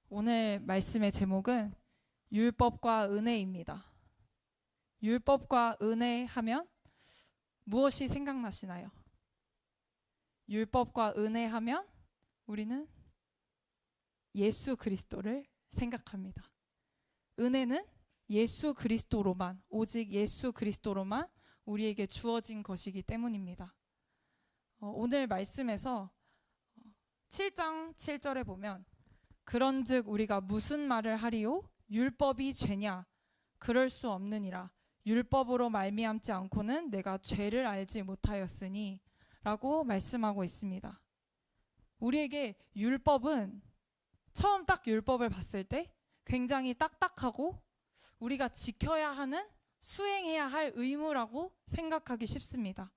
오늘 말씀의 제목은 율법과 은혜입니다. 율법과 은혜 하면 무엇이 생각나시나요? 율법과 은혜 하면 우리는 예수 그리스도를 생각합니다. 은혜는 예수 그리스도로만, 오직 예수 그리스도로만 우리에게 주어진 것이기 때문입니다. 오늘 말씀에서 7장 7절에 보면 그런즉 우리가 무슨 말을 하리요? 율법이 죄냐? 그럴 수 없느니라. 율법으로 말미암지 않고는 내가 죄를 알지 못하였으니 라고 말씀하고 있습니다. 우리에게 율법은 처음 딱 율법을 봤을 때 굉장히 딱딱하고 우리가 지켜야 하는, 수행해야 할 의무라고 생각하기 쉽습니다.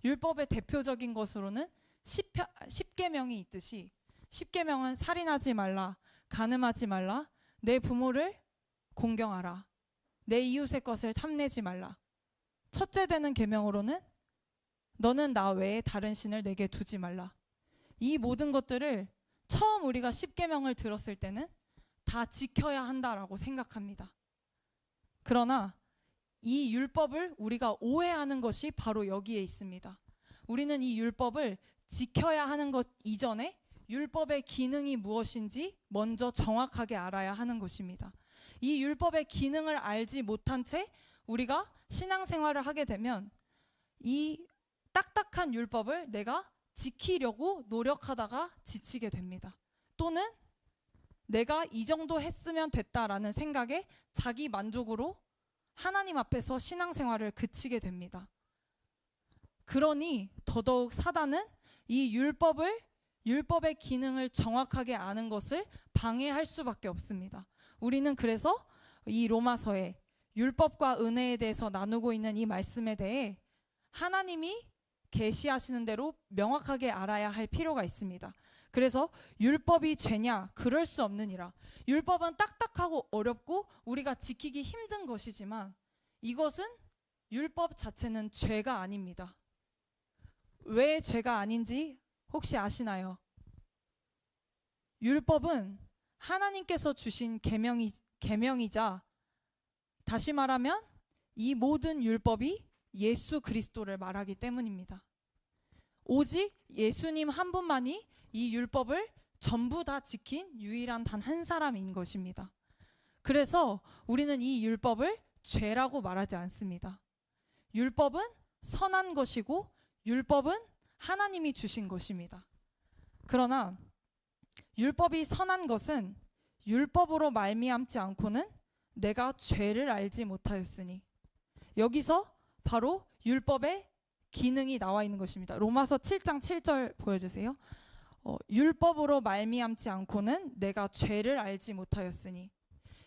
율법의 대표적인 것으로는 10계명이 있듯이 10계명은 살인하지 말라, 간음하지 말라, 내 부모를 공경하라, 내 이웃의 것을 탐내지 말라. 첫째 되는 계명으로는 너는 나 외에 다른 신을 내게 두지 말라. 이 모든 것들을 처음 우리가 10계명을 들었을 때는 다 지켜야 한다라고 생각합니다. 그러나 이 율법을 우리가 오해하는 것이 바로 여기에 있습니다. 우리는 이 율법을 지켜야 하는 것 이전에 율법의 기능이 무엇인지 먼저 정확하게 알아야 하는 것입니다. 이 율법의 기능을 알지 못한 채 우리가 신앙생활을 하게 되면 이 딱딱한 율법을 내가 지키려고 노력하다가 지치게 됩니다. 또는 내가 이 정도 했으면 됐다라는 생각에 자기 만족으로 하나님 앞에서 신앙생활을 그치게 됩니다. 그러니 더더욱 사단은 이 율법의 기능을 정확하게 아는 것을 방해할 수밖에 없습니다. 우리는 그래서 이 로마서에 율법과 은혜에 대해서 나누고 있는 이 말씀에 대해 하나님이 계시하시는 대로 명확하게 알아야 할 필요가 있습니다. 그래서 율법이 죄냐? 그럴 수 없느니라. 율법은 딱딱하고 어렵고 우리가 지키기 힘든 것이지만 이것은 율법 자체는 죄가 아닙니다. 왜 죄가 아닌지 혹시 아시나요? 율법은 하나님께서 주신 계명이자 다시 말하면 이 모든 율법이 예수 그리스도를 말하기 때문입니다. 오직 예수님 한 분만이 이 율법을 전부 다 지킨 유일한 단 한 사람인 것입니다. 그래서 우리는 이 율법을 죄라고 말하지 않습니다. 율법은 선한 것이고 율법은 하나님이 주신 것입니다. 그러나 율법이 선한 것은 율법으로 말미암지 않고는 내가 죄를 알지 못하였으니, 여기서 바로 율법의 기능이 나와 있는 것입니다. 로마서 7장 7절 보여주세요. 율법으로 말미암지 않고는 내가 죄를 알지 못하였으니,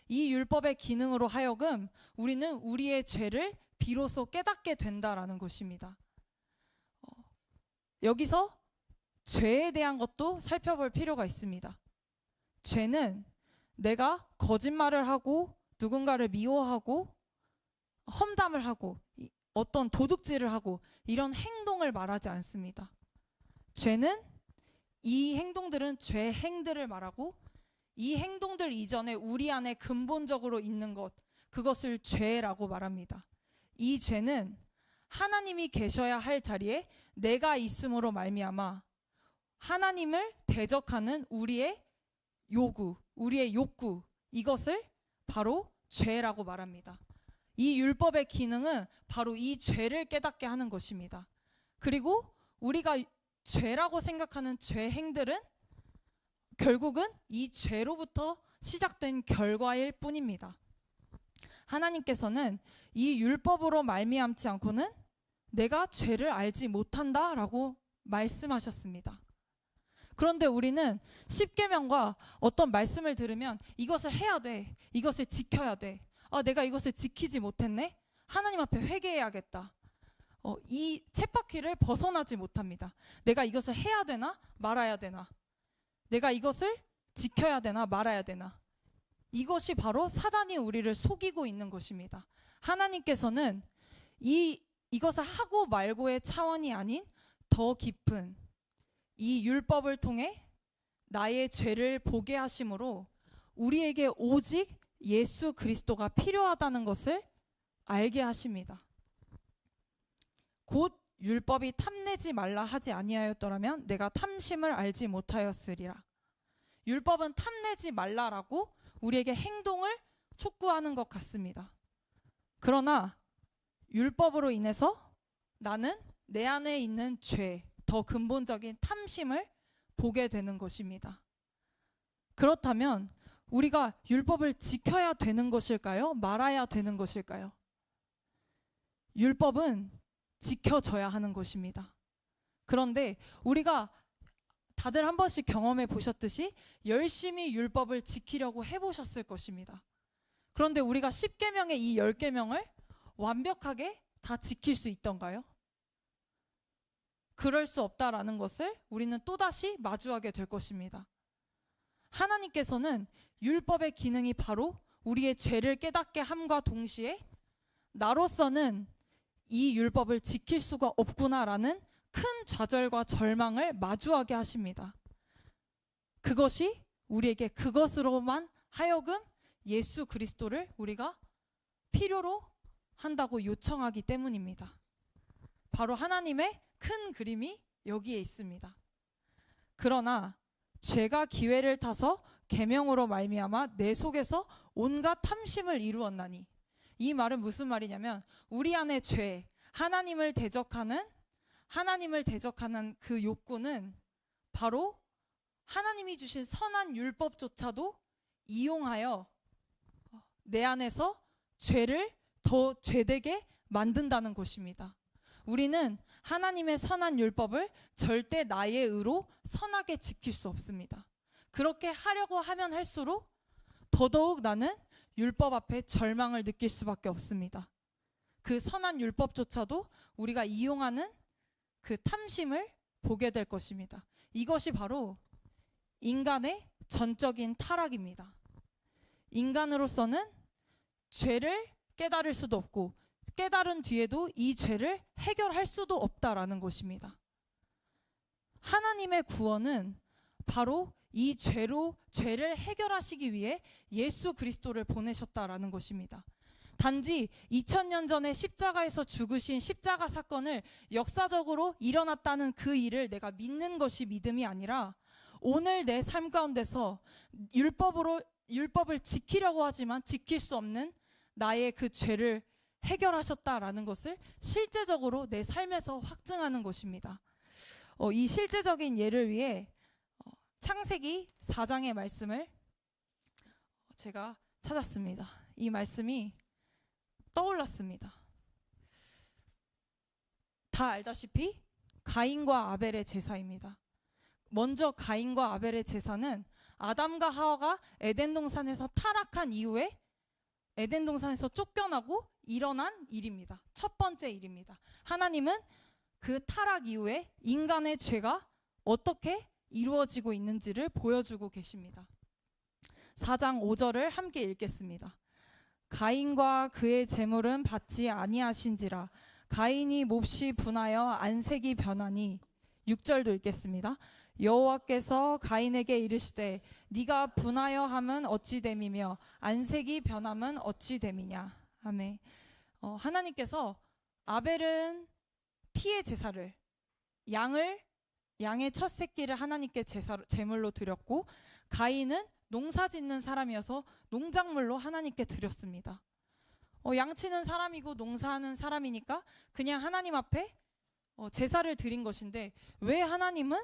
이 율법의 기능으로 하여금 우리는 우리의 죄를 비로소 깨닫게 된다라는 것입니다. 여기서 죄에 대한 것도 살펴볼 필요가 있습니다. 죄는 내가 거짓말을 하고 누군가를 미워하고 험담을 하고 어떤 도둑질을 하고 이런 행동을 말하지 않습니다. 죄는 이 행동들은 죄 행들을 말하고 이 행동들 이전에 우리 안에 근본적으로 있는 것, 그것을 죄라고 말합니다. 이 죄는 하나님이 계셔야 할 자리에 내가 있음으로 말미암아 하나님을 대적하는 우리의 요구, 우리의 욕구, 이것을 바로 죄라고 말합니다. 이 율법의 기능은 바로 이 죄를 깨닫게 하는 것입니다. 그리고 우리가 죄라고 생각하는 죄 행들은 결국은 이 죄로부터 시작된 결과일 뿐입니다. 하나님께서는 이 율법으로 말미암지 않고는 내가 죄를 알지 못한다라고 말씀하셨습니다. 그런데 우리는 10계명과 어떤 말씀을 들으면 이것을 해야 돼, 이것을 지켜야 돼, 내가 이것을 지키지 못했네, 하나님 앞에 회개해야겠다, 이 쳇바퀴를 벗어나지 못합니다. 내가 이것을 해야 되나 말아야 되나, 내가 이것을 지켜야 되나 말아야 되나. 이것이 바로 사단이 우리를 속이고 있는 것입니다. 하나님께서는 이것을 하고 말고의 차원이 아닌 더 깊은 이 율법을 통해 나의 죄를 보게 하심으로 우리에게 오직 예수 그리스도가 필요하다는 것을 알게 하십니다. 곧 율법이 탐내지 말라 하지 아니하였더라면 내가 탐심을 알지 못하였으리라. 율법은 탐내지 말라라고 우리에게 행동을 촉구하는 것 같습니다. 그러나 율법으로 인해서 나는 내 안에 있는 죄, 더 근본적인 탐심을 보게 되는 것입니다. 그렇다면 우리가 율법을 지켜야 되는 것일까요? 말아야 되는 것일까요? 율법은 지켜져야 하는 것입니다. 그런데 우리가 다들 한 번씩 경험해 보셨듯이 열심히 율법을 지키려고 해보셨을 것입니다. 그런데 우리가 10계명의 이 10계명을 완벽하게 다 지킬 수 있던가요? 그럴 수 없다라는 것을 우리는 또다시 마주하게 될 것입니다. 하나님께서는 율법의 기능이 바로 우리의 죄를 깨닫게 함과 동시에 나로서는 이 율법을 지킬 수가 없구나라는 큰 좌절과 절망을 마주하게 하십니다. 그것이 우리에게 그것으로만 하여금 예수 그리스도를 우리가 필요로 한다고 요청하기 때문입니다. 바로 하나님의 큰 그림이 여기에 있습니다. 그러나 죄가 기회를 타서 계명으로 말미암아 내 속에서 온갖 탐심을 이루었나니, 이 말은 무슨 말이냐면 우리 안의 죄, 하나님을 대적하는 그 욕구는 바로 하나님이 주신 선한 율법조차도 이용하여 내 안에서 죄를 더 죄되게 만든다는 것입니다. 우리는 하나님의 선한 율법을 절대 나의 의로 선하게 지킬 수 없습니다. 그렇게 하려고 하면 할수록 더더욱 나는 율법 앞에 절망을 느낄 수밖에 없습니다. 그 선한 율법조차도 우리가 이용하는 그 탐심을 보게 될 것입니다. 이것이 바로 인간의 전적인 타락입니다. 인간으로서는 죄를 깨달을 수도 없고 깨달은 뒤에도 이 죄를 해결할 수도 없다라는 것입니다. 하나님의 구원은 바로 이 죄를 해결하시기 위해 예수 그리스도를 보내셨다라는 것입니다. 단지 2000년 전에 십자가에서 죽으신 십자가 사건을 역사적으로 일어났다는 그 일을 내가 믿는 것이 믿음이 아니라, 오늘 내 삶 가운데서 율법을 지키려고 하지만 지킬 수 없는 나의 그 죄를 해결하셨다라는 것을 실제적으로 내 삶에서 확증하는 것입니다. 이 실제적인 예를 위해 창세기 4장의 말씀을 제가 찾았습니다. 이 말씀이 떠올랐습니다. 다 알다시피 가인과 아벨의 제사입니다. 먼저 가인과 아벨의 제사는 아담과 하와가 에덴 동산에서 타락한 이후에 에덴 동산에서 쫓겨나고 일어난 일입니다. 첫 번째 일입니다. 하나님은 그 타락 이후에 인간의 죄가 어떻게 이루어지고 있는지를 보여주고 계십니다. 4장 5절을 함께 읽겠습니다. 가인과 그의 재물은 받지 아니하신지라 가인이 몹시 분하여 안색이 변하니. 6절도 읽겠습니다. 여호와께서 가인에게 이르시되 네가 분하여 함은 어찌 됨이며 안색이 변함은 어찌 됨이냐. 아멘. 하나님께서 아벨은 피의 제사를, 양의 첫 새끼를 하나님께 제물로 드렸고, 가인은 농사 짓는 사람이어서 농작물로 하나님께 드렸습니다. 양치는 사람이고 농사하는 사람이니까 그냥 하나님 앞에 제사를 드린 것인데, 왜 하나님은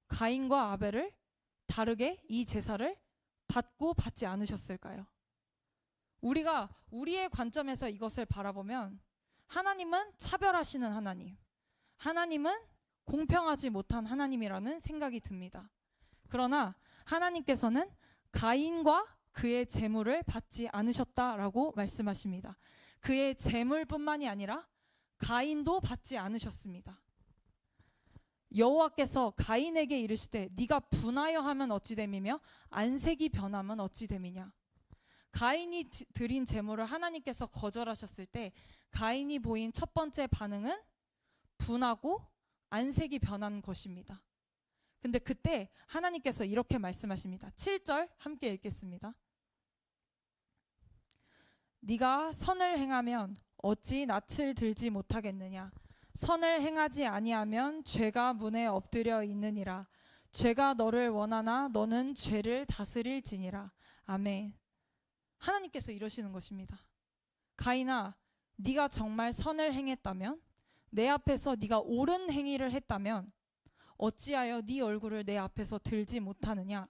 가인과 아벨을 다르게 이 제사를 받고 받지 않으셨을까요? 우리가 우리의 관점에서 이것을 바라보면 하나님은 차별하시는 하나님, 하나님은 공평하지 못한 하나님이라는 생각이 듭니다. 그러나 하나님께서는 가인과 그의 재물을 받지 않으셨다라고 말씀하십니다. 그의 재물뿐만이 아니라 가인도 받지 않으셨습니다. 여호와께서 가인에게 이르시되 네가 분하여 하면 어찌 됨이며 안색이 변하면 어찌 됨이냐. 가인이 드린 제물을 하나님께서 거절하셨을 때 가인이 보인 첫 번째 반응은 분하고 안색이 변한 것입니다. 근데 그때 하나님께서 이렇게 말씀하십니다. 7절 함께 읽겠습니다. 네가 선을 행하면 어찌 낯을 들지 못하겠느냐. 선을 행하지 아니하면 죄가 문에 엎드려 있느니라. 죄가 너를 원하나 너는 죄를 다스릴지니라. 아멘. 하나님께서 이러시는 것입니다. 가인아, 네가 정말 선을 행했다면, 내 앞에서 네가 옳은 행위를 했다면 어찌하여 네 얼굴을 내 앞에서 들지 못하느냐.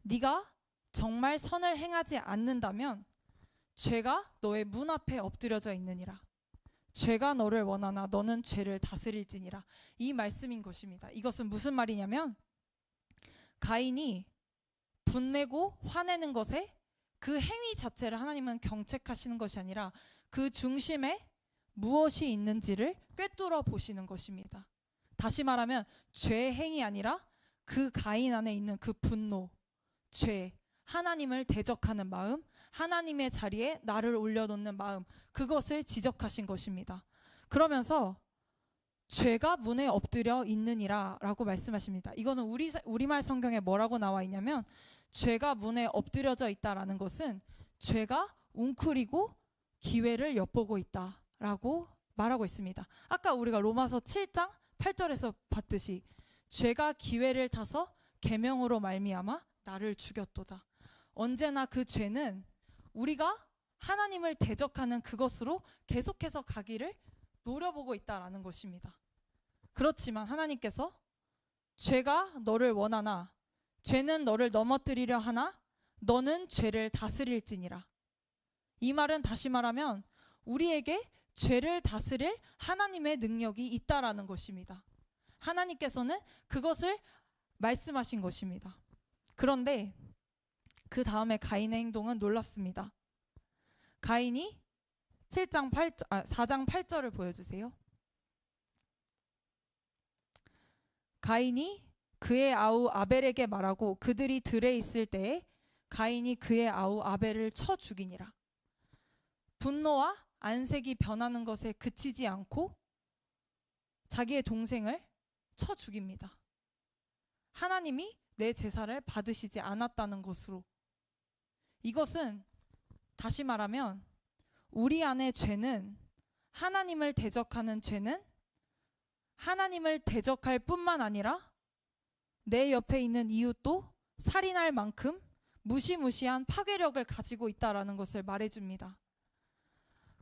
네가 정말 선을 행하지 않는다면 죄가 너의 문 앞에 엎드려져 있느니라. 죄가 너를 원하나 너는 죄를 다스릴지니라. 이 말씀인 것입니다. 이것은 무슨 말이냐면 가인이 분내고 화내는 것에 그 행위 자체를 하나님은 경책하시는 것이 아니라 그 중심에 무엇이 있는지를 꿰뚫어 보시는 것입니다. 다시 말하면 죄의 행위 아니라 그 가인 안에 있는 그 분노, 죄, 하나님을 대적하는 마음, 하나님의 자리에 나를 올려놓는 마음, 그것을 지적하신 것입니다. 그러면서 죄가 문에 엎드려 있느니라 라고 말씀하십니다. 이거는 우리말 성경에 뭐라고 나와 있냐면 죄가 문에 엎드려져 있다라는 것은 죄가 웅크리고 기회를 엿보고 있다라고 말하고 있습니다. 아까 우리가 로마서 7장 8절에서 봤듯이 죄가 기회를 타서 계명으로 말미암아 나를 죽였도다. 언제나 그 죄는 우리가 하나님을 대적하는 그것으로 계속해서 가기를 노려보고 있다라는 것입니다. 그렇지만 하나님께서 죄가 너를 원하나 죄는 너를 넘어뜨리려 하나 너는 죄를 다스릴지니라. 이 말은 다시 말하면 우리에게 죄를 다스릴 하나님의 능력이 있다라는 것입니다. 하나님께서는 그것을 말씀하신 것입니다. 그런데 그 다음에 가인의 행동은 놀랍습니다. 가인이 4장 8절을 보여주세요. 가인이 그의 아우 아벨에게 말하고 그들이 들에 있을 때에 가인이 그의 아우 아벨을 쳐 죽이니라. 분노와 안색이 변하는 것에 그치지 않고 자기의 동생을 쳐 죽입니다. 하나님이 내 제사를 받으시지 않았다는 것으로. 이것은 다시 말하면 우리 안의 죄는, 하나님을 대적하는 죄는 하나님을 대적할 뿐만 아니라 내 옆에 있는 이웃도 살인할 만큼 무시무시한 파괴력을 가지고 있다라는 것을 말해줍니다.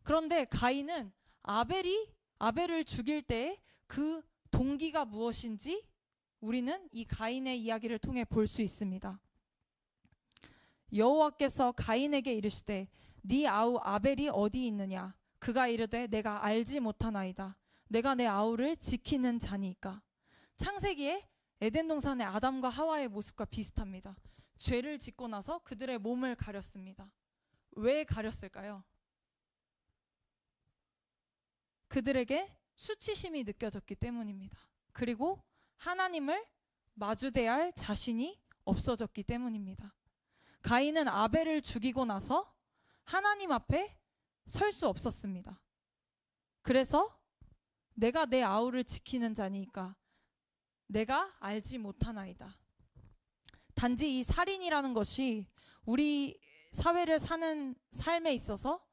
그런데 가인은 아벨을 죽일 때에 그 동기가 무엇인지 우리는 이 가인의 이야기를 통해 볼 수 있습니다. 여호와께서 가인에게 이르시되 네 아우 아벨이 어디 있느냐. 그가 이르되 내가 알지 못하나이다. 내가 내 아우를 지키는 자니까. 창세기에 에덴 동산의 아담과 하와의 모습과 비슷합니다. 죄를 짓고 나서 그들의 몸을 가렸습니다. 왜 가렸을까요? 그들에게 수치심이 느껴졌기 때문입니다. 그리고 하나님을 마주대할 자신이 없어졌기 때문입니다. 가인은 아벨을 죽이고 나서 하나님 앞에 설 수 없었습니다. 그래서 내가 내 아우를 지키는 자니까 내가 알지 못하나이다. 단지 이 살인이라는 것이 우리 사회를 사는 삶에 있어서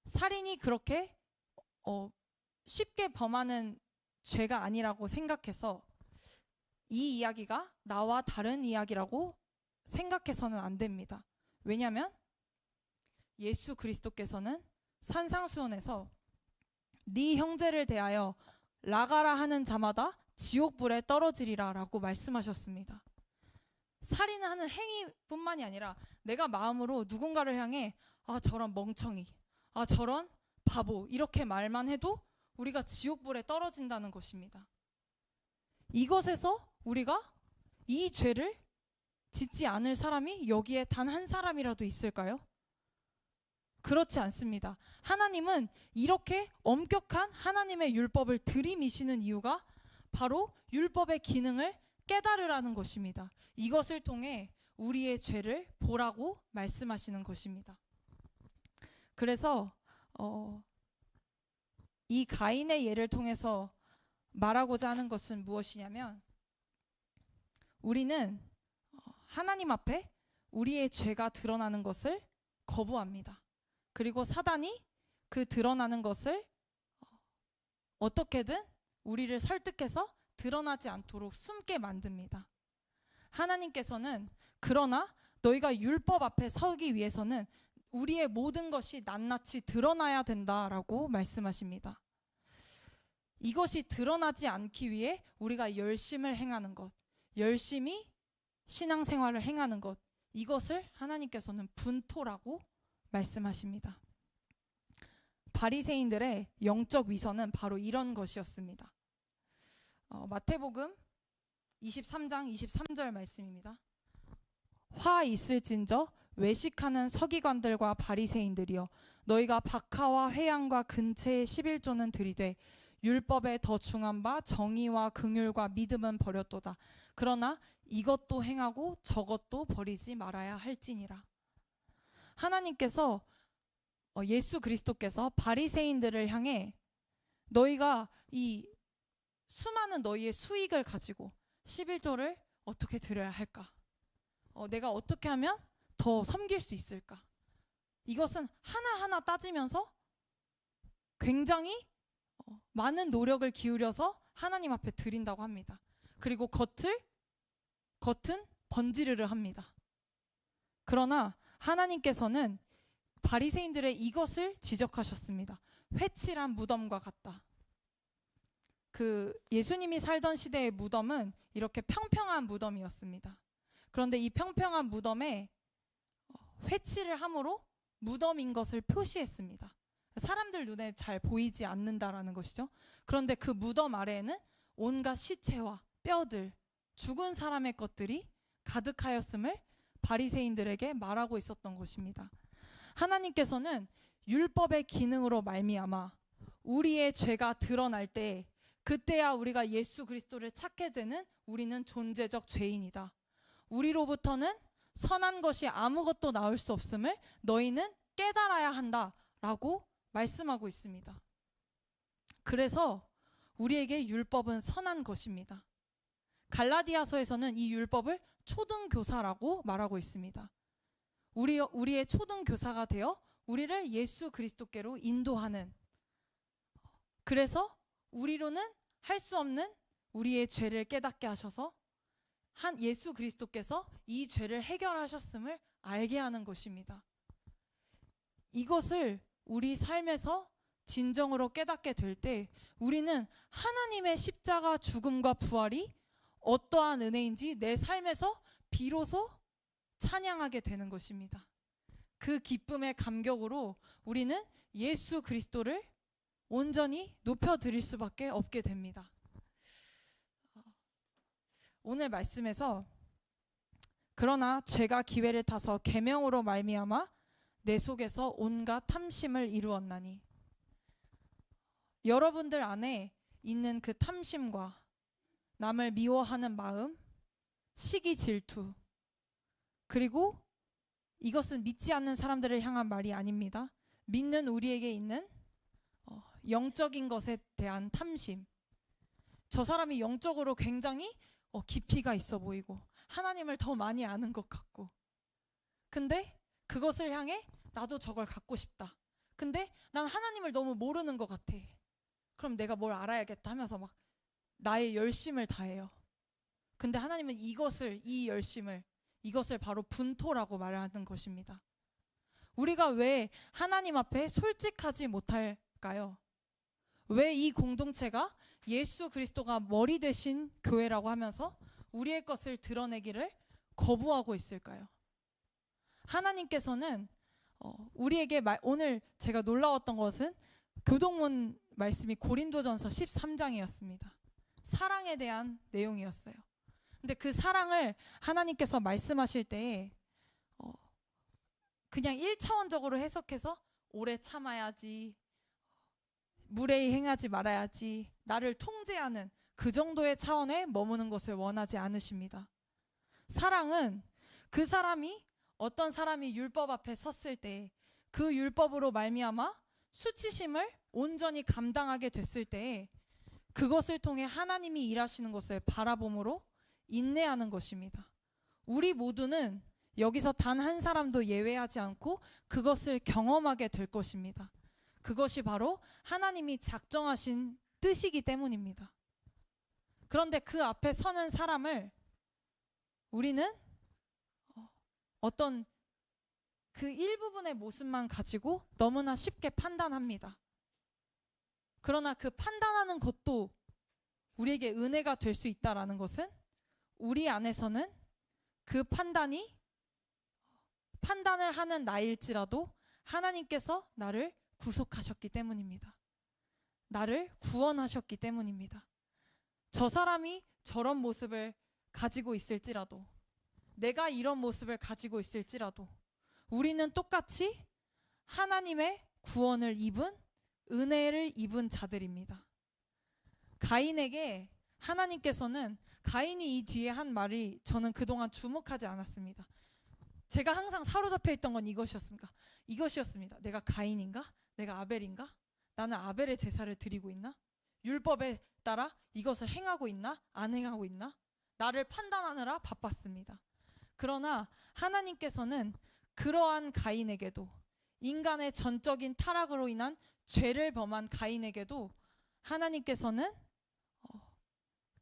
살인이 그렇게 쉽게 범하는 죄가 아니라고 생각해서 이 이야기가 나와 다른 이야기라고 생각해서는 안 됩니다. 왜냐하면 예수 그리스도께서는 산상수훈에서 네 형제를 대하여 라가라 하는 자마다 지옥불에 떨어지리라 라고 말씀하셨습니다. 살인하는 행위뿐만이 아니라 내가 마음으로 누군가를 향해 저런 멍청이, 저런 바보 이렇게 말만 해도 우리가 지옥불에 떨어진다는 것입니다. 이것에서 우리가 이 죄를 짓지 않을 사람이 여기에 단 한 사람이라도 있을까요? 그렇지 않습니다. 하나님은 이렇게 엄격한 하나님의 율법을 들이미시는 이유가 바로 율법의 기능을 깨달으라는 것입니다. 이것을 통해 우리의 죄를 보라고 말씀하시는 것입니다. 그래서 이 가인의 예를 통해서 말하고자 하는 것은 무엇이냐면 우리는 하나님 앞에 우리의 죄가 드러나는 것을 거부합니다. 그리고 사단이 그 드러나는 것을 어떻게든 우리를 설득해서 드러나지 않도록 숨게 만듭니다. 하나님께서는 그러나 너희가 율법 앞에 서기 위해서는 우리의 모든 것이 낱낱이 드러나야 된다라고 말씀하십니다. 이것이 드러나지 않기 위해 우리가 열심을 행하는 것, 열심히 신앙생활을 행하는 것, 이것을 하나님께서는 분토라고 말씀하십니다. 바리새인들의 영적 위선은 바로 이런 것이었습니다. 마태복음 23장 23절 말씀입니다. 화 있을진저 외식하는 서기관들과 바리새인들이여 너희가 박하와 회양과 근체의 11조는 들이되 율법에 더 중한 바 정의와 긍휼과 믿음은 버렸도다. 그러나 이것도 행하고 저것도 버리지 말아야 할지니라. 하나님께서 예수 그리스도께서 바리새인들을 향해 너희가 이 수많은 너희의 수익을 가지고 11조를 어떻게 드려야 할까? 내가 어떻게 하면 더 섬길 수 있을까? 이것은 하나하나 따지면서 굉장히 많은 노력을 기울여서 하나님 앞에 드린다고 합니다. 그리고 겉은 번지르르 합니다. 그러나 하나님께서는 바리새인들의 이것을 지적하셨습니다. 회칠한 무덤과 같다. 그 예수님이 살던 시대의 무덤은 이렇게 평평한 무덤이었습니다. 그런데 이 평평한 무덤에 회칠을 함으로 무덤인 것을 표시했습니다. 사람들 눈에 잘 보이지 않는다라는 것이죠. 그런데 그 무덤 아래에는 온갖 시체와 뼈들, 죽은 사람의 것들이 가득하였음을 바리새인들에게 말하고 있었던 것입니다. 하나님께서는 율법의 기능으로 말미암아 우리의 죄가 드러날 때 그때야 우리가 예수 그리스도를 찾게 되는 우리는 존재적 죄인이다. 우리로부터는 선한 것이 아무것도 나올 수 없음을 너희는 깨달아야 한다라고 말씀하고 있습니다. 그래서 우리에게 율법은 선한 것입니다. 갈라디아서에서는 이 율법을 초등교사라고 말하고 있습니다. 우리의 초등교사가 되어 우리를 예수 그리스도께로 인도하는, 그래서 우리로는 할 수 없는 우리의 죄를 깨닫게 하셔서 한 예수 그리스도께서 이 죄를 해결하셨음을 알게 하는 것입니다. 이것을 우리 삶에서 진정으로 깨닫게 될 때 우리는 하나님의 십자가 죽음과 부활이 어떠한 은혜인지 내 삶에서 비로소 찬양하게 되는 것입니다. 그 기쁨의 감격으로 우리는 예수 그리스도를 온전히 높여드릴 수밖에 없게 됩니다. 오늘 말씀에서 그러나 죄가 기회를 타서 계명으로 말미암아 내 속에서 온갖 탐심을 이루었나니, 여러분들 안에 있는 그 탐심과 남을 미워하는 마음, 시기 질투, 그리고 이것은 믿지 않는 사람들을 향한 말이 아닙니다. 믿는 우리에게 있는 영적인 것에 대한 탐심. 저 사람이 영적으로 굉장히 깊이가 있어 보이고 하나님을 더 많이 아는 것 같고, 근데 그것을 향해 나도 저걸 갖고 싶다. 근데 난 하나님을 너무 모르는 것 같아. 그럼 내가 뭘 알아야겠다 하면서 막 나의 열심을 다해요. 근데 하나님은 이 열심을, 이것을 바로 분토라고 말하는 것입니다. 우리가 왜 하나님 앞에 솔직하지 못할까요? 왜 이 공동체가 예수 그리스도가 머리 되신 교회라고 하면서 우리의 것을 드러내기를 거부하고 있을까요? 하나님께서는 우리에게 오늘 제가 놀라웠던 것은 교동문 말씀이 고린도전서 13장이었습니다. 사랑에 대한 내용이었어요. 근데 그 사랑을 하나님께서 말씀하실 때에 그냥 1차원적으로 해석해서 오래 참아야지, 무례히 행하지 말아야지, 나를 통제하는 그 정도의 차원에 머무는 것을 원하지 않으십니다. 사랑은 그 사람이, 어떤 사람이 율법 앞에 섰을 때 그 율법으로 말미암아 수치심을 온전히 감당하게 됐을 때에 그것을 통해 하나님이 일하시는 것을 바라봄으로 인내하는 것입니다. 우리 모두는 여기서 단 한 사람도 예외하지 않고 그것을 경험하게 될 것입니다. 그것이 바로 하나님이 작정하신 뜻이기 때문입니다. 그런데 그 앞에 서는 사람을 우리는 어떤 그 일부분의 모습만 가지고 너무나 쉽게 판단합니다. 그러나 그 판단하는 것도 우리에게 은혜가 될 수 있다라는 것은 우리 안에서는 그 판단을 하는 나일지라도 하나님께서 나를 구속하셨기 때문입니다. 나를 구원하셨기 때문입니다. 저 사람이 저런 모습을 가지고 있을지라도, 내가 이런 모습을 가지고 있을지라도 우리는 똑같이 하나님의 구원을 입은, 은혜를 입은 자들입니다. 가인에게 하나님께서는, 가인이 이 뒤에 한 말이 저는 그동안 주목하지 않았습니다. 제가 항상 사로잡혀 있던 건 이것이었습니다. 내가 가인인가? 내가 아벨인가? 나는 아벨의 제사를 드리고 있나? 율법에 따라 이것을 행하고 있나? 안 행하고 있나? 나를 판단하느라 바빴습니다. 그러나 하나님께서는 그러한 가인에게도, 인간의 전적인 타락으로 인한 죄를 범한 가인에게도 하나님께서는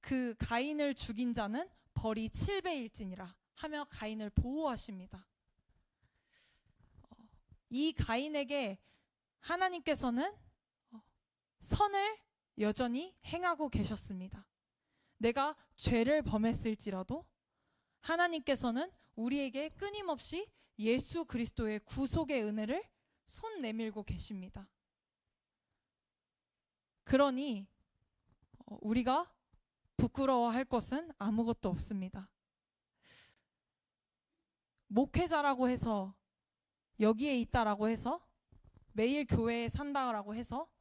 그 가인을 죽인 자는 벌이 7배일지니라 하며 가인을 보호하십니다. 이 가인에게 하나님께서는 선을 여전히 행하고 계셨습니다. 내가 죄를 범했을지라도 하나님께서는 우리에게 끊임없이 예수 그리스도의 구속의 은혜를 손 내밀고 계십니다. 그러니 우리가 부끄러워할 것은 아무것도 없습니다. 목회자라고 해서, 여기에 있다라고 해서, 매일 교회에 산다라고 해서,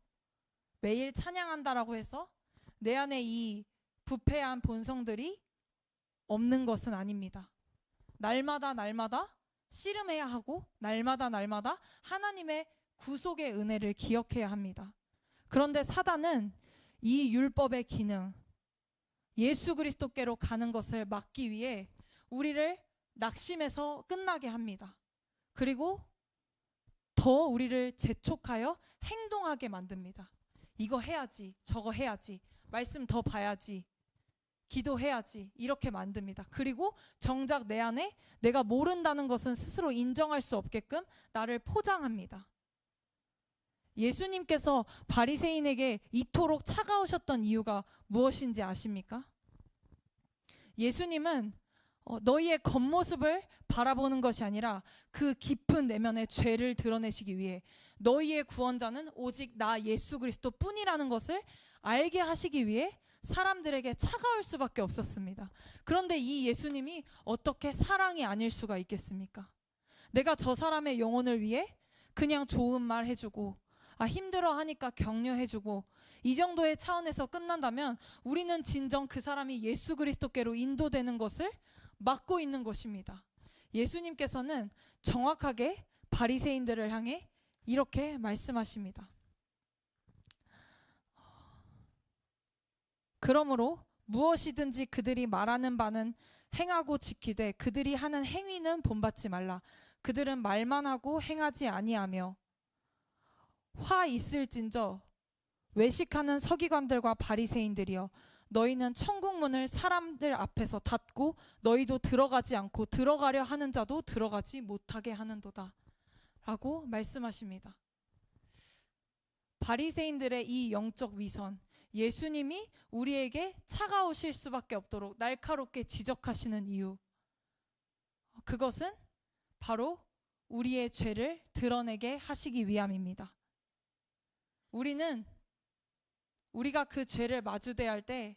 매일 찬양한다라고 해서 내 안에 이 부패한 본성들이 없는 것은 아닙니다. 날마다 씨름해야 하고 날마다 하나님의 구속의 은혜를 기억해야 합니다. 그런데 사단은 이 율법의 기능, 예수 그리스도께로 가는 것을 막기 위해 우리를 낙심해서 끝나게 합니다. 그리고 더 우리를 재촉하여 행동하게 만듭니다. 이거 해야지, 저거 해야지, 말씀 더 봐야지, 기도해야지, 이렇게 만듭니다. 그리고 정작 내 안에 내가 모른다는 것은 스스로 인정할 수 없게끔 나를 포장합니다. 예수님께서 바리새인에게 이토록 차가우셨던 이유가 무엇인지 아십니까? 예수님은 너희의 겉모습을 바라보는 것이 아니라 그 깊은 내면의 죄를 드러내시기 위해 너희의 구원자는 오직 나 예수 그리스도 뿐이라는 것을 알게 하시기 위해 사람들에게 차가울 수밖에 없었습니다. 그런데 이 예수님이 어떻게 사랑이 아닐 수가 있겠습니까? 내가 저 사람의 영혼을 위해 그냥 좋은 말 해주고, 힘들어 하니까 격려해주고, 이 정도의 차원에서 끝난다면 우리는 진정 그 사람이 예수 그리스도께로 인도되는 것을 막고 있는 것입니다. 예수님께서는 정확하게 바리새인들을 향해 이렇게 말씀하십니다. 그러므로 무엇이든지 그들이 말하는 바는 행하고 지키되 그들이 하는 행위는 본받지 말라. 그들은 말만 하고 행하지 아니하며 화 있을진저 외식하는 서기관들과 바리새인들이여, 너희는 천국 문을 사람들 앞에서 닫고 너희도 들어가지 않고 들어가려 하는 자도 들어가지 못하게 하는도다 라고 말씀하십니다. 바리새인들의 이 영적 위선, 예수님이 우리에게 차가우실 수밖에 없도록 날카롭게 지적하시는 이유, 그것은 바로 우리의 죄를 드러내게 하시기 위함입니다. 우리가 그 죄를 마주대할 할 때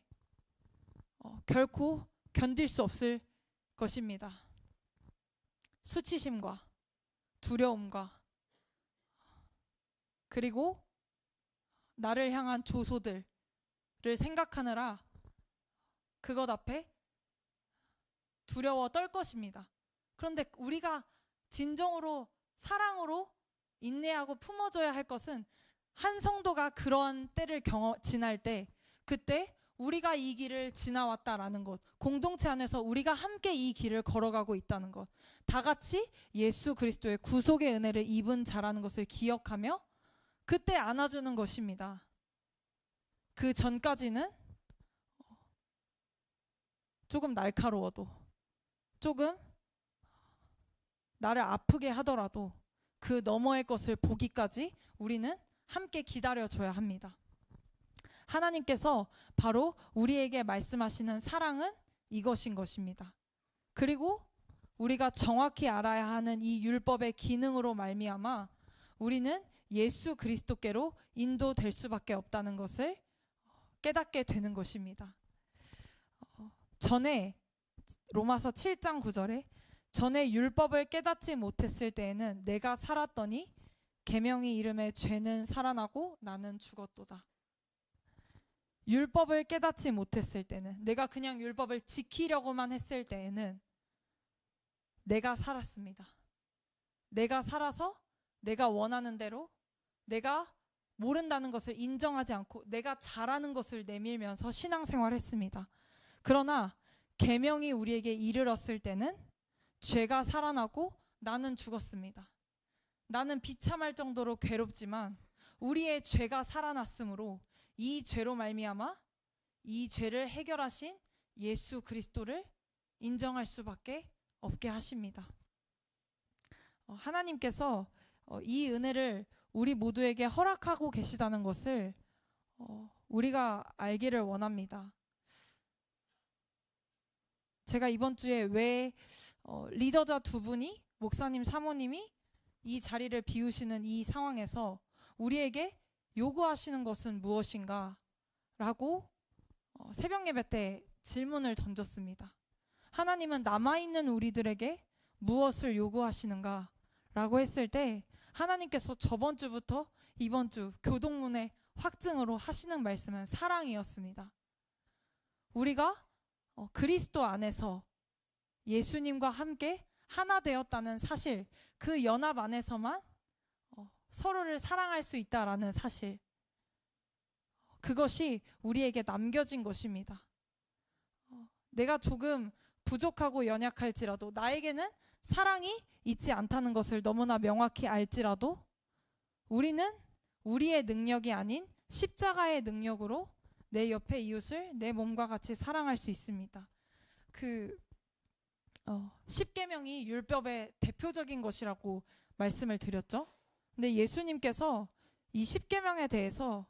결코 견딜 수 없을 것입니다. 수치심과 두려움과 그리고 나를 향한 조소들을 생각하느라 그것 앞에 두려워 떨 것입니다. 그런데 우리가 진정으로 사랑으로 인내하고 품어줘야 할 것은, 한 성도가 그러한 때를 지날 때 그때 우리가 이 길을 지나왔다라는 것, 공동체 안에서 우리가 함께 이 길을 걸어가고 있다는 것, 다 같이 예수 그리스도의 구속의 은혜를 입은 자라는 것을 기억하며 그때 안아주는 것입니다. 그 전까지는 조금 날카로워도, 조금 나를 아프게 하더라도 그 너머의 것을 보기까지 우리는 함께 기다려줘야 합니다. 하나님께서 바로 우리에게 말씀하시는 사랑은 이것인 것입니다. 그리고 우리가 정확히 알아야 하는 이 율법의 기능으로 말미암아 우리는 예수 그리스도께로 인도될 수밖에 없다는 것을 깨닫게 되는 것입니다. 전에 로마서 7장 9절에 전에 율법을 깨닫지 못했을 때에는 내가 살았더니 계명이 이름에 죄는 살아나고 나는 죽었도다. 율법을 깨닫지 못했을 때는, 내가 그냥 율법을 지키려고만 했을 때에는 내가 살았습니다. 내가 살아서 내가 원하는 대로, 내가 모른다는 것을 인정하지 않고 내가 잘하는 것을 내밀면서 신앙생활을 했습니다. 그러나 계명이 우리에게 이르렀을 때는 죄가 살아나고 나는 죽었습니다. 나는 비참할 정도로 괴롭지만 우리의 죄가 살아났으므로 이 죄로 말미암아 이 죄를 해결하신 예수 그리스도를 인정할 수밖에 없게 하십니다. 하나님께서 이 은혜를 우리 모두에게 허락하고 계시다는 것을 우리가 알기를 원합니다. 제가 이번 주에 왜 리더자 두 분이, 목사님, 사모님이 이 자리를 비우시는 이 상황에서 우리에게 요구하시는 것은 무엇인가? 라고 새벽 예배 때 질문을 던졌습니다. 하나님은 남아있는 우리들에게 무엇을 요구하시는가? 라고 했을 때 하나님께서 저번 주부터 이번 주 교동문의 확증으로 하시는 말씀은 사랑이었습니다. 우리가 그리스도 안에서 예수님과 함께 하나 되었다는 사실, 그 연합 안에서만 서로를 사랑할 수 있다라는 사실, 그것이 우리에게 남겨진 것입니다. 내가 조금 부족하고 연약할지라도, 나에게는 사랑이 있지 않다는 것을 너무나 명확히 알지라도 우리는 우리의 능력이 아닌 십자가의 능력으로 내 옆에 이웃을 내 몸과 같이 사랑할 수 있습니다. 십계명이 율법의 대표적인 것이라고 말씀을 드렸죠. 근데 예수님께서 이 십계명에 대해서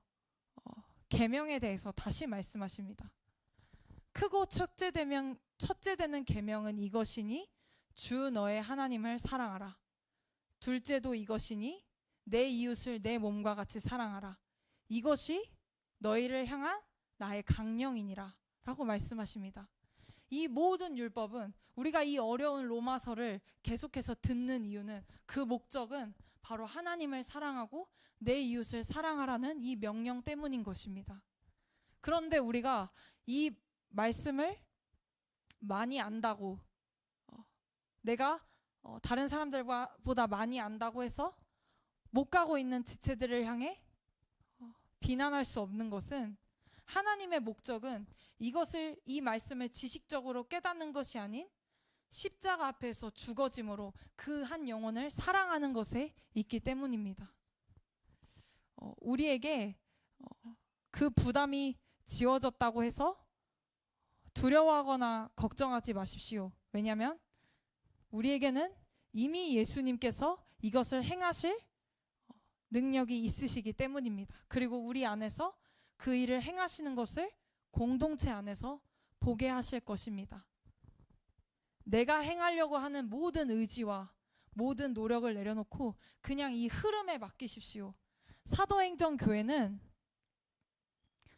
계명에 대해서 다시 말씀하십니다. 크고 첫째 되는 계명은 이것이니 주 너의 하나님을 사랑하라. 둘째도 이것이니 내 이웃을 내 몸과 같이 사랑하라. 이것이 너희를 향한 나의 강령이니라 라고 말씀하십니다. 이 모든 율법은, 우리가 이 어려운 로마서를 계속해서 듣는 이유는, 그 목적은 바로 하나님을 사랑하고 내 이웃을 사랑하라는 이 명령 때문인 것입니다. 그런데 우리가 이 말씀을 많이 안다고, 내가 다른 사람들보다 많이 안다고 해서 못 가고 있는 지체들을 향해 비난할 수 없는 것은, 하나님의 목적은 이 말씀을 지식적으로 깨닫는 것이 아닌 십자가 앞에서 죽어짐으로 그 한 영혼을 사랑하는 것에 있기 때문입니다. 우리에게 그 부담이 지워졌다고 해서 두려워하거나 걱정하지 마십시오. 왜냐하면 우리에게는 이미 예수님께서 이것을 행하실 능력이 있으시기 때문입니다. 그리고 우리 안에서 그 일을 행하시는 것을 공동체 안에서 보게 하실 것입니다. 내가 행하려고 하는 모든 의지와 모든 노력을 내려놓고 그냥 이 흐름에 맡기십시오. 사도행전 교회는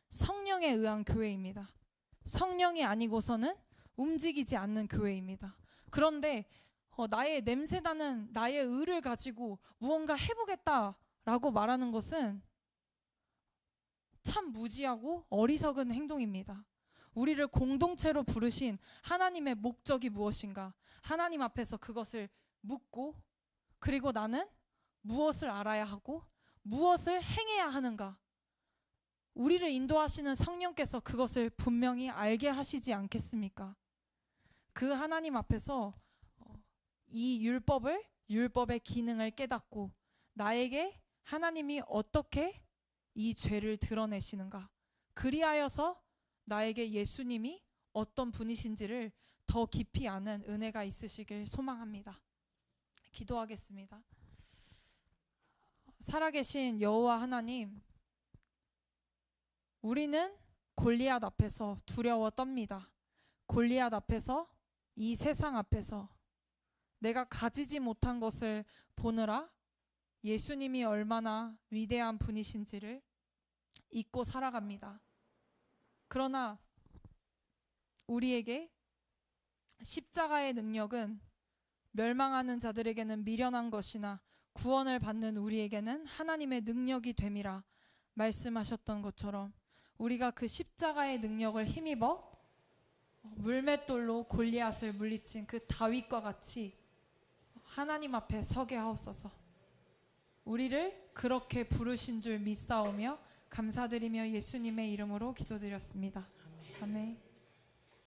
성령에 의한 교회입니다. 성령이 아니고서는 움직이지 않는 교회입니다. 그런데 나의 냄새나는 나의 의를 가지고 무언가 해보겠다라고 말하는 것은 참 무지하고 어리석은 행동입니다. 우리를 공동체로 부르신 하나님의 목적이 무엇인가? 하나님 앞에서 그것을 묻고, 그리고 나는 무엇을 알아야 하고 무엇을 행해야 하는가? 우리를 인도하시는 성령께서 그것을 분명히 알게 하시지 않겠습니까? 그 하나님 앞에서 이 율법의 기능을 깨닫고 나에게 하나님이 어떻게 이 죄를 드러내시는가, 그리하여서 나에게 예수님이 어떤 분이신지를 더 깊이 아는 은혜가 있으시길 소망합니다. 기도하겠습니다. 살아계신 여호와 하나님, 우리는 골리앗 앞에서 두려워 떱니다. 골리앗 앞에서, 이 세상 앞에서 내가 가지지 못한 것을 보느라 예수님이 얼마나 위대한 분이신지를 잊고 살아갑니다. 그러나 우리에게 십자가의 능력은 멸망하는 자들에게는 미련한 것이나 구원을 받는 우리에게는 하나님의 능력이 됨이라 말씀하셨던 것처럼, 우리가 그 십자가의 능력을 힘입어 물맷돌로 골리앗을 물리친 그 다윗과 같이 하나님 앞에 서게 하옵소서. 우리를 그렇게 부르신 줄 믿사오며 감사드리며 예수님의 이름으로 기도드렸습니다. 아멘.